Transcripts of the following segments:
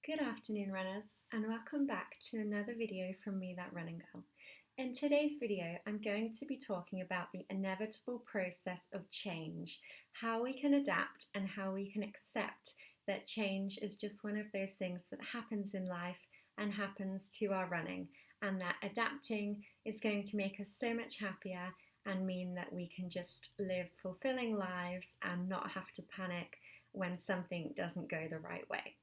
Good afternoon, runners, and welcome back to another video from me, that running girl. In today's video, I'm going to be talking about the inevitable process of change, how we can adapt and how we can accept that change is just one of those things that happens in life and happens to our running, and that adapting is going to make us so much happier and mean that we can just live fulfilling lives and not have to panic when something doesn't go the right way.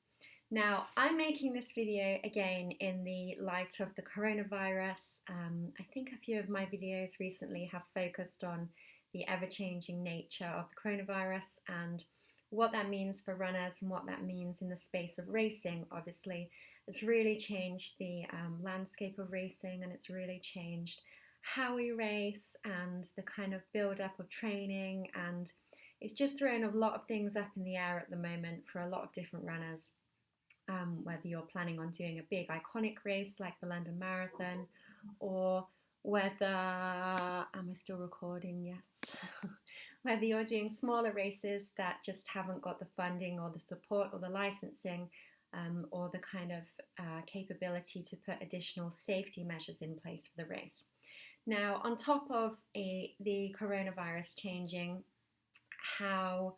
Now, I'm making this video again in the light of the coronavirus. I think a few of my videos recently have focused on the ever-changing nature of the coronavirus and what that means for runners and what that means in the space of racing. Obviously, it's really changed the landscape of racing, and it's really changed how we race and the kind of build-up of training, and it's just thrown a lot of things up in the air at the moment for a lot of different runners. Whether you're planning on doing a big iconic race like the London Marathon, or whether, am I still recording? Yes. Whether you're doing smaller races that just haven't got the funding or the support or the licensing, or the kind of capability to put additional safety measures in place for the race. Now, on top of the coronavirus changing how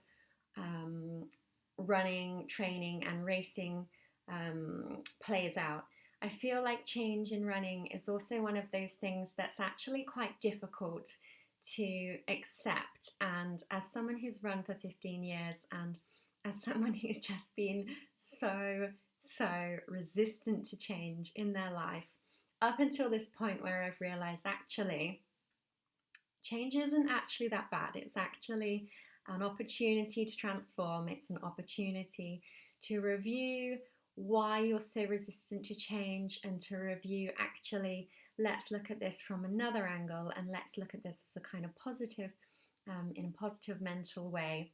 running, training and racing plays out, I feel like change in running is also one of those things that's actually quite difficult to accept. And as someone who's run for 15 years and as someone who's just been so resistant to change in their life, up until this point where I've realized actually change isn't actually that bad. It's actually an opportunity to transform. It's an opportunity to review why you're so resistant to change and to review, actually, let's look at this from another angle and let's look at this as a kind of positive, in a positive mental way,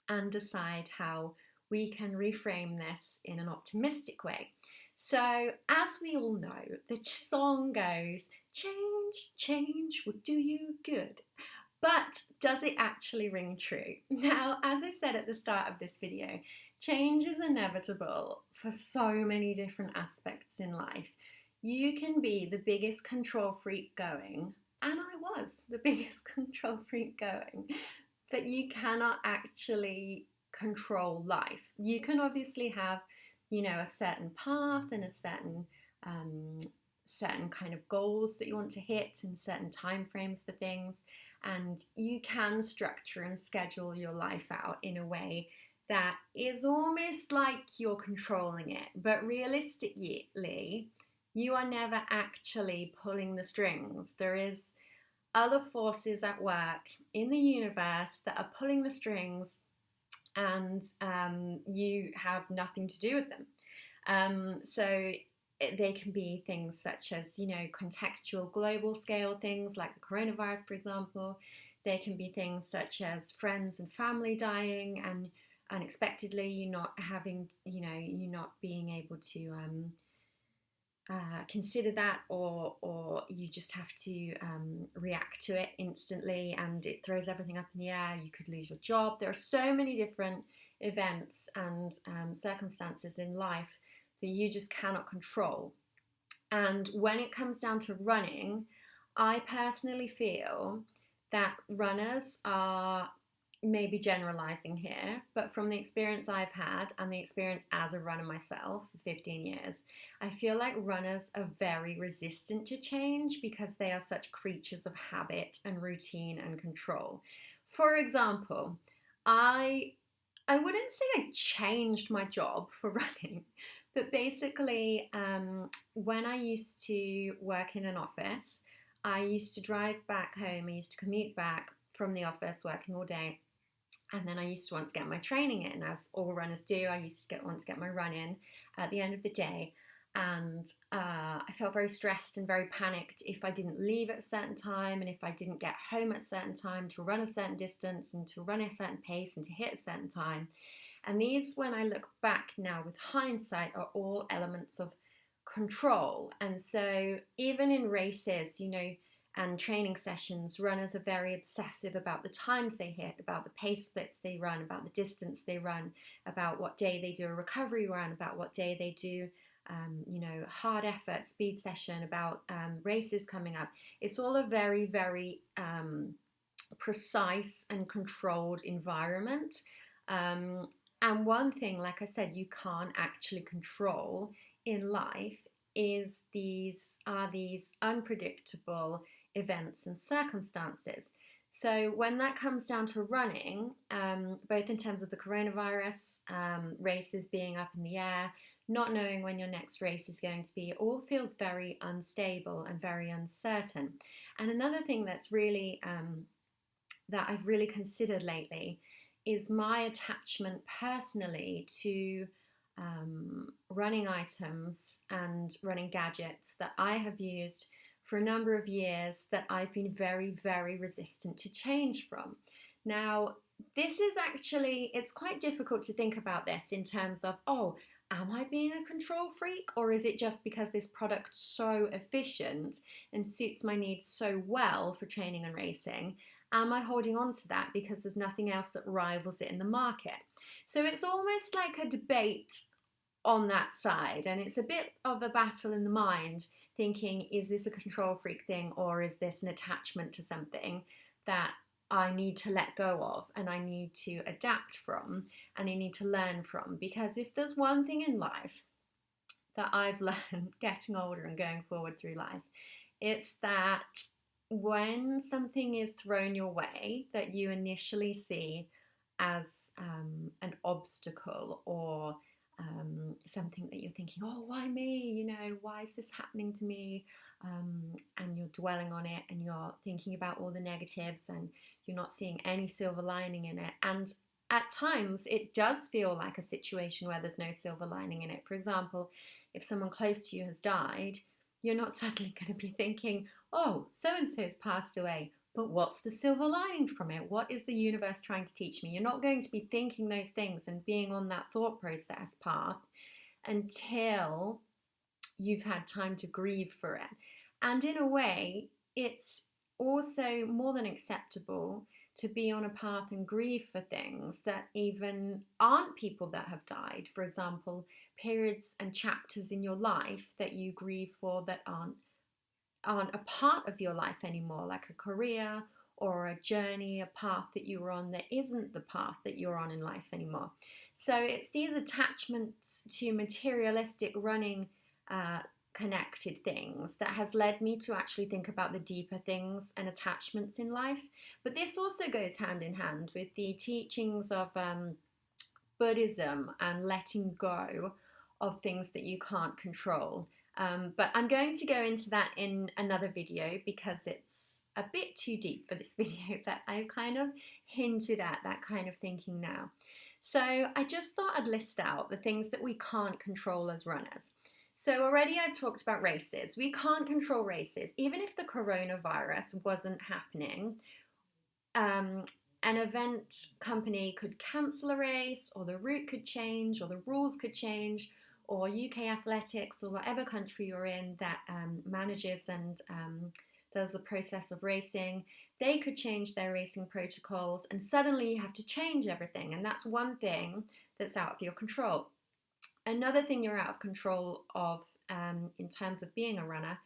and decide how we can reframe this in an optimistic way. So, as we all know, the song goes, change, change will do you good. But does it actually ring true? Now, as I said at the start of this video, change is inevitable for so many different aspects in life. You can be the biggest control freak going, and I was the biggest control freak going, but you cannot actually control life. You can obviously have, a certain path and a certain kind of goals that you want to hit and certain time frames for things. And you can structure and schedule your life out in a way that is almost like you're controlling it. But realistically, you are never actually pulling the strings. There is other forces at work in the universe that are pulling the strings, and you have nothing to do with them. So they can be things such as, contextual global scale things like the coronavirus, for example. They can be things such as friends and family dying and unexpectedly you not being able to consider that, or you just have to react to it instantly and it throws everything up in the air. You could lose your job. There are so many different events and circumstances in life that you just cannot control. And when it comes down to running, I personally feel that runners are, maybe generalizing here, but from the experience I've had and the experience as a runner myself for 15 years, I feel like runners are very resistant to change because they are such creatures of habit and routine and control. For example, I wouldn't say I changed my job for running, but basically, when I used to work in an office, I used to drive back home, I used to commute back from the office working all day, and then I used to want to get my training in, as all runners do. I used to want to get my run in at the end of the day, and I felt very stressed and very panicked if I didn't leave at a certain time, and if I didn't get home at a certain time to run a certain distance and to run a certain pace and to hit a certain time. And these, when I look back now with hindsight, are all elements of control. And so even in races, and training sessions, runners are very obsessive about the times they hit, about the pace splits they run, about the distance they run, about what day they do a recovery run, about what day they do hard effort, speed session, about races coming up. It's all a very, very precise and controlled environment. And one thing, like I said, you can't actually control in life is these unpredictable events and circumstances. So when that comes down to running, both in terms of the coronavirus, races being up in the air, not knowing when your next race is going to be, it all feels very unstable and very uncertain. And another thing that's really that I've really considered lately is my attachment personally to running items and running gadgets that I have used for a number of years that I've been very, very resistant to change from. Now, this is actually, it's quite difficult to think about this in terms of, oh, am I being a control freak, or is it just because this product's so efficient and suits my needs so well for training and racing? Am I holding on to that because there's nothing else that rivals it in the market? So it's almost like a debate on that side, and it's a bit of a battle in the mind, thinking, is this a control freak thing, or is this an attachment to something that I need to let go of and I need to adapt from and I need to learn from? Because if there's one thing in life that I've learned getting older and going forward through life, it's that when something is thrown your way that you initially see as an obstacle or something that you're thinking, oh, why me? You know, why is this happening to me? And you're dwelling on it and you're thinking about all the negatives and you're not seeing any silver lining in it. And at times it does feel like a situation where there's no silver lining in it. For example, if someone close to you has died, you're not suddenly going to be thinking, oh, so-and-so's passed away, but what's the silver lining from it? What is the universe trying to teach me? You're not going to be thinking those things and being on that thought process path until you've had time to grieve for it. And in a way, it's also more than acceptable to be on a path and grieve for things that even aren't people that have died. For example, periods and chapters in your life that you grieve for that aren't a part of your life anymore, like a career or a journey, a path that you were on that isn't the path that you're on in life anymore. So it's these attachments to materialistic running connected things that has led me to actually think about the deeper things and attachments in life. But this also goes hand in hand with the teachings of Buddhism and letting go of things that you can't control. But I'm going to go into that in another video because it's a bit too deep for this video, but I've kind of hinted at that kind of thinking now. So I just thought I'd list out the things that we can't control as runners. So already I've talked about races. We can't control races. Even if the coronavirus wasn't happening, an event company could cancel a race, or the route could change, or the rules could change, or UK Athletics or whatever country you're in that manages and does the process of racing, they could change their racing protocols and suddenly you have to change everything. And that's one thing that's out of your control. Another thing you're out of control of in terms of being a runner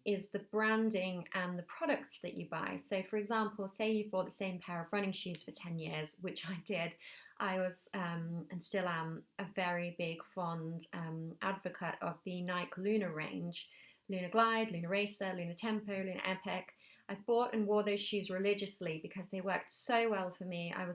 is the branding and the products that you buy. So for example, say you've bought the same pair of running shoes for 10 years, which I did. I was and still am a very big fond advocate of the Nike Luna range. Luna Glide, Luna Racer, Luna Tempo, Luna Epic. I bought and wore those shoes religiously because they worked so well for me. I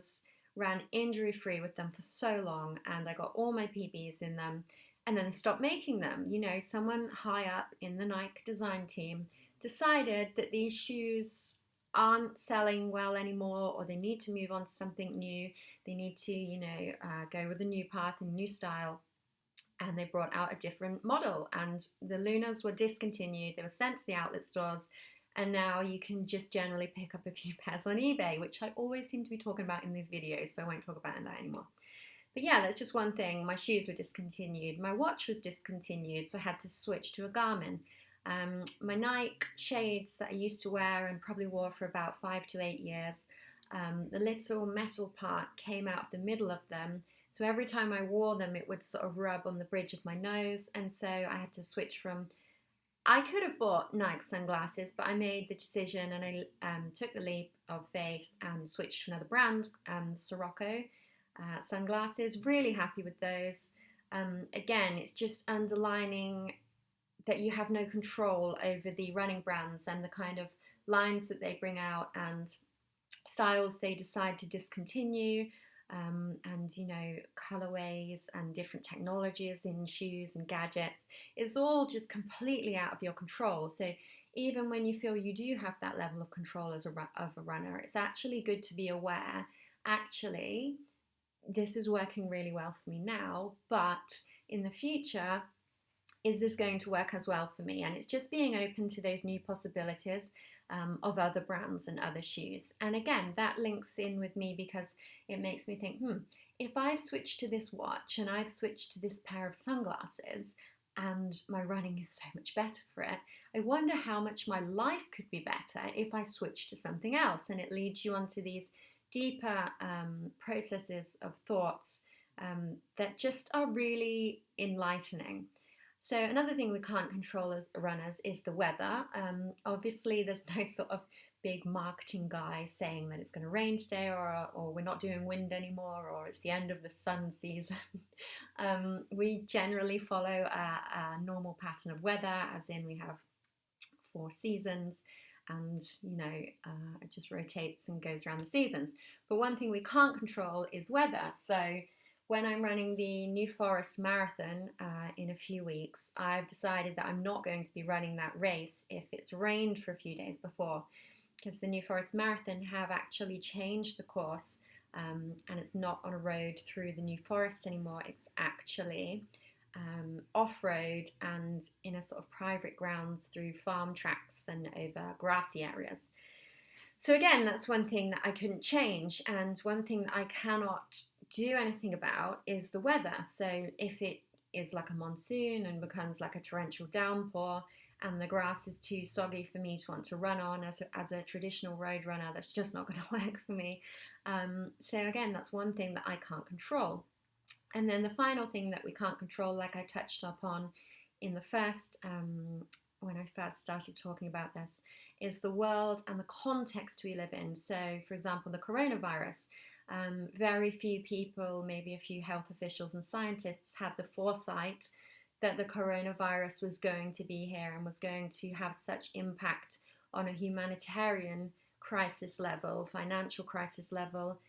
ran injury free with them for so long and I got all my PBs in them, and then I stopped making them. You know, someone high up in the Nike design team decided that these shoes aren't selling well anymore, or they need to move on to something new. They need to, go with a new path and new style. And they brought out a different model, and the Lunas were discontinued. They were sent to the outlet stores, and now you can just generally pick up a few pairs on eBay, which I always seem to be talking about in these videos, so I won't talk about that anymore. But yeah, that's just one thing. My shoes were discontinued. My watch was discontinued, so I had to switch to a Garmin. My Nike shades that I used to wear and probably wore for about 5 to 8 years, the little metal part came out of the middle of them. So every time I wore them, it would sort of rub on the bridge of my nose. And so I had to switch from, I could have bought Nike sunglasses, but I made the decision and I took the leap of faith and switched to another brand, Sirocco sunglasses. Really happy with those. Again, it's just underlining that you have no control over the running brands and the kind of lines that they bring out and styles they decide to discontinue, and colorways and different technologies in shoes and gadgets. It's all just completely out of your control. So even when you feel you do have that level of control as of a runner, it's actually good to be aware, actually, this is working really well for me now, but in the future, is this going to work as well for me? And it's just being open to those new possibilities of other brands and other shoes. And again, that links in with me because it makes me think, if I've switched to this watch and I've switched to this pair of sunglasses and my running is so much better for it, I wonder how much my life could be better if I switched to something else. And it leads you onto these deeper processes of thoughts that just are really enlightening. So another thing we can't control as runners is the weather. Obviously, there's no sort of big marketing guy saying that it's going to rain today, or we're not doing wind anymore, or it's the end of the sun season. We generally follow a normal pattern of weather, as in we have 4 seasons, and it just rotates and goes around the seasons. But one thing we can't control is weather. So when I'm running the New Forest Marathon in a few weeks, I've decided that I'm not going to be running that race if it's rained for a few days before, because the New Forest Marathon have actually changed the course, and it's not on a road through the New Forest anymore. It's actually off-road and in a sort of private grounds through farm tracks and over grassy areas. So again, that's one thing that I couldn't change, and one thing that I cannot do anything about is the weather. So if it is like a monsoon and becomes like a torrential downpour and the grass is too soggy for me to want to run on as a traditional road runner, that's just not going to work for me. So again, that's one thing that I can't control. And then the final thing that we can't control, like I touched upon in the first, when I first started talking about this, is the world and the context we live in. So for example, the coronavirus. Very few people, maybe a few health officials and scientists, had the foresight that the coronavirus was going to be here and was going to have such impact on a humanitarian crisis level, financial crisis level.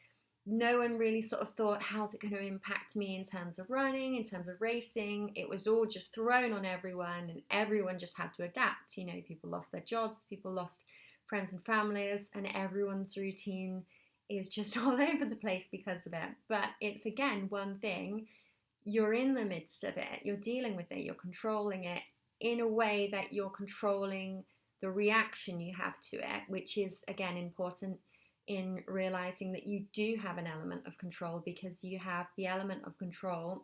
No one really sort of thought, how's it going to impact me in terms of running, in terms of racing? It was all just thrown on everyone, and everyone just had to adapt. People lost their jobs, people lost friends and families, and everyone's routine is just all over the place because of it. But it's, again, one thing, you're in the midst of it, you're dealing with it, you're controlling it in a way that you're controlling the reaction you have to it, which is, again, important in realizing that you do have an element of control, because you have the element of control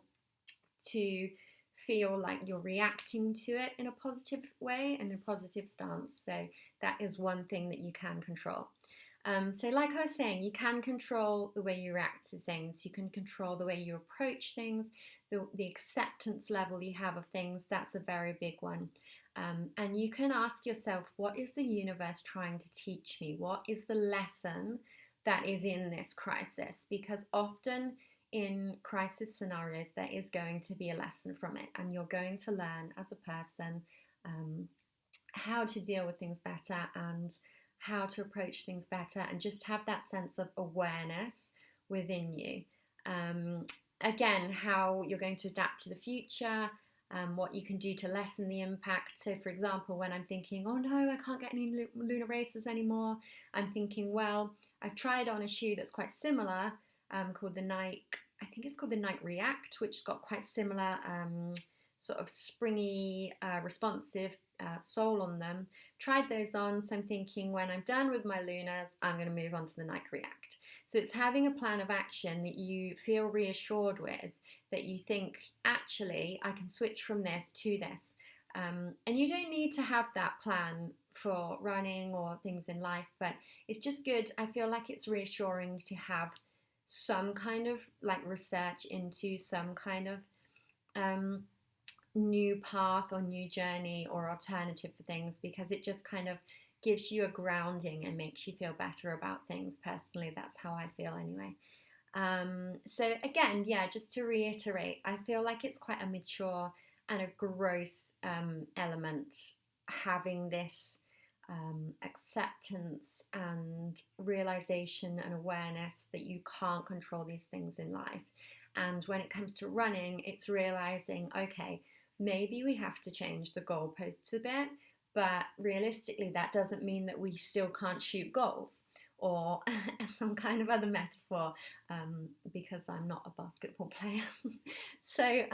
to feel like you're reacting to it in a positive way and a positive stance. So that is one thing that you can control. So like I was saying, you can control the way you react to things. You can control the way you approach things, the acceptance level you have of things. That's a very big one. And you can ask yourself, what is the universe trying to teach me? What is the lesson that is in this crisis? Because often in crisis scenarios, there is going to be a lesson from it, and you're going to learn as a person how to deal with things better and how to approach things better, and just have that sense of awareness within you. Again, how you're going to adapt to the future, what you can do to lessen the impact. So for example, when I'm thinking, oh no, I can't get any lunar races anymore, I'm thinking, well, I've tried on a shoe that's quite similar, called the Nike, I think it's called the Nike React, which has got quite similar sort of springy, responsive sole on them. Tried those on, so I'm thinking, when I'm done with my Lunas, I'm going to move on to the Nike React. So it's having a plan of action that you feel reassured with, that you think, actually, I can switch from this to this. And you don't need to have that plan for running or things in life, but it's just good. I feel like it's reassuring to have some kind of like research into some kind of um, new path or new journey or alternative for things, because it just kind of gives you a grounding and makes you feel better about things. Personally, that's how I feel anyway. So again, yeah, just to reiterate, I feel like it's quite a mature and a growth element, having this acceptance and realization and awareness that you can't control these things in life. And when it comes to running, it's realizing, okay, maybe we have to change the goalposts a bit, but realistically, that doesn't mean that we still can't shoot goals, or some kind of other metaphor, because I'm not a basketball player. So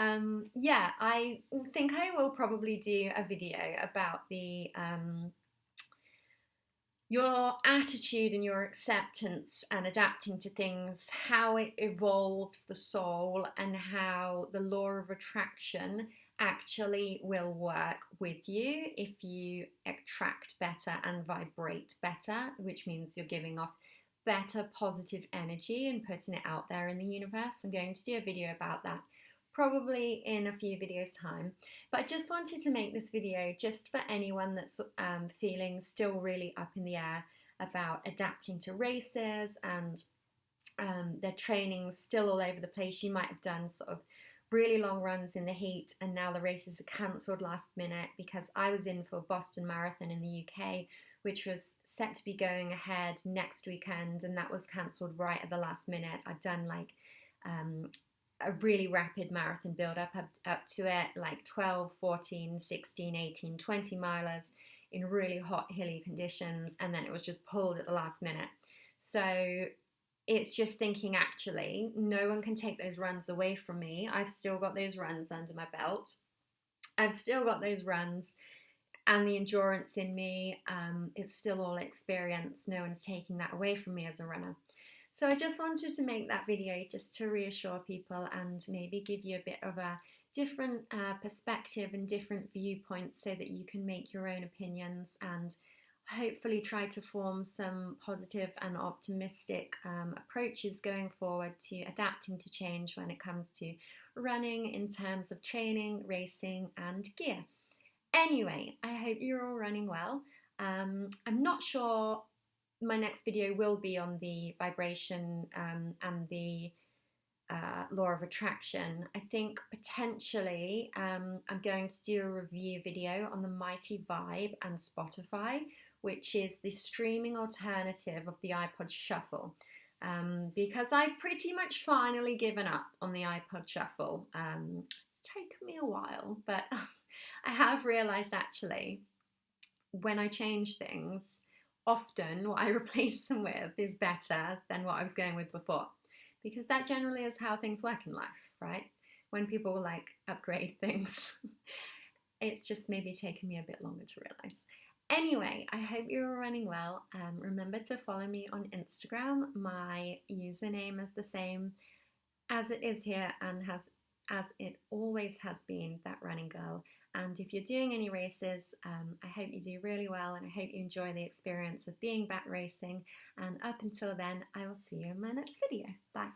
yeah, I think I will probably do a video about the your attitude and your acceptance and adapting to things, how it evolves the soul, and how the law of attraction actually will work with you if you attract better and vibrate better, which means you're giving off better positive energy and putting it out there in the universe. I'm going to do a video about that probably in a few videos time, but I just wanted to make this video just for anyone that's feeling still really up in the air about adapting to races, and their training's still all over the place. You might have done sort of really long runs in the heat and now the races are cancelled last minute, because I was in for Boston Marathon in the UK, which was set to be going ahead next weekend, and that was cancelled right at the last minute. I'd done like a really rapid marathon build up to it, like 12, 14, 16, 18, 20 milers in really hot hilly conditions, and then it was just pulled at the last minute. So it's just thinking, actually, no one can take those runs away from me. I've still got those runs under my belt. I've still got those runs and the endurance in me. It's still all experience. No one's taking that away from me as a runner. So I just wanted to make that video just to reassure people and maybe give you a bit of a different perspective and different viewpoints, so that you can make your own opinions and hopefully try to form some positive and optimistic approaches going forward to adapting to change when it comes to running in terms of training, racing and gear. Anyway, I hope you're all running well. I'm not sure my next video will be on the vibration and the law of attraction. I think potentially I'm going to do a review video on the Mighty Vibe and Spotify, which is the streaming alternative of the iPod Shuffle, because I've pretty much finally given up on the iPod Shuffle. It's taken me a while, but I have realised actually when I change things, often what I replace them with is better than what I was going with before, because that generally is how things work in life, right? When people like upgrade things, it's just maybe taken me a bit longer to realise. Anyway, I hope you're all running well. Remember to follow me on Instagram. My username is the same as it is here and as it always has been, That Running Girl. And if you're doing any races, I hope you do really well, and I hope you enjoy the experience of being back racing. And up until then, I will see you in my next video. Bye.